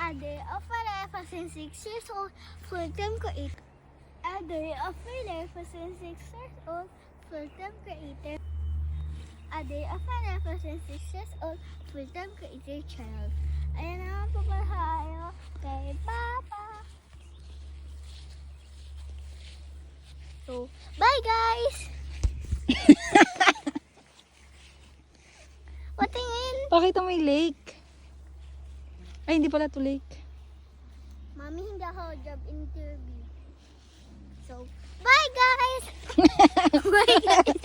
A day of my life as in 6 years old, full-time creator. A day of my life as in 6 years old, full-time creator. A day of my life as in 6 years old, full-time creator child. Ayan na ang pabahayo kay Papa. So, bye guys! Patingin! Pakita mo yung lake. Ay, hindi pala to lake. Mami, hindi ako job interview. So, bye guys! Bye guys!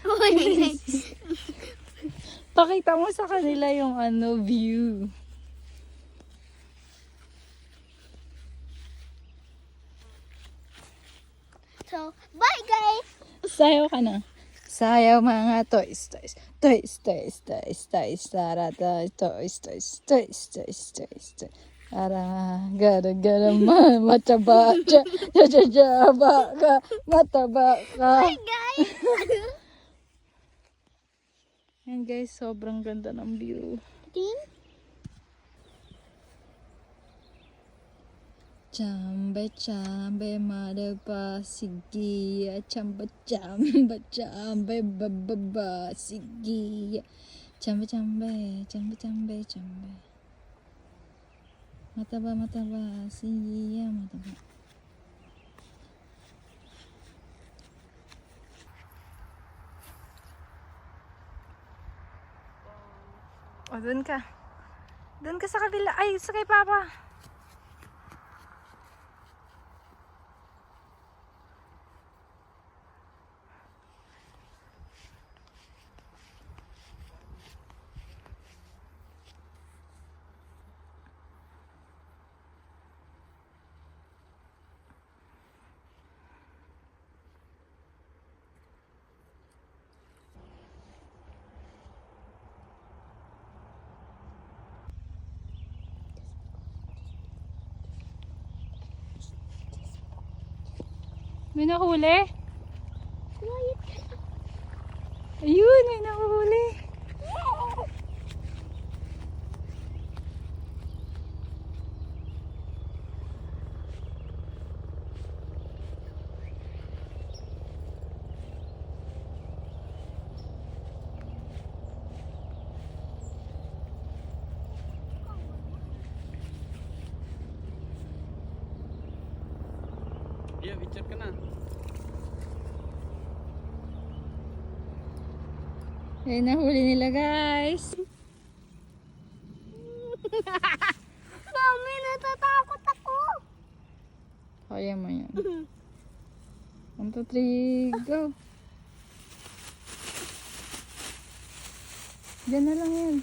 Bye guys! Pakita mo sa kanila yung view. So, bye guys! Sayaw ka na. Sayaw mga toys, toys, toys, toys, toys, toys, tara, toys, toys, toys, toys, toys, toys, toys. Tara, gara, gara, mataba, jaba ka, mataba ka. Bye guys! Yan guys, sobrang ganda ng view. Tin? Chambe, chambe, madaba, sige, chamba, chamba, chambe, bababa, sige, chambe, chambe, chambe, chambe, chambe, mataba, mataba, sige, mataba. O, dun ka. Dun ka sa kabila. Ay, sa kay Papa. May nahuli? Quiet. Ayun, may nahuli. Iya, bicara ka na. Ayun, nahuli nila guys. Mami, natatakot ako. Kaya mo yan. 1, 2, 3, go. Diyan na lang yan.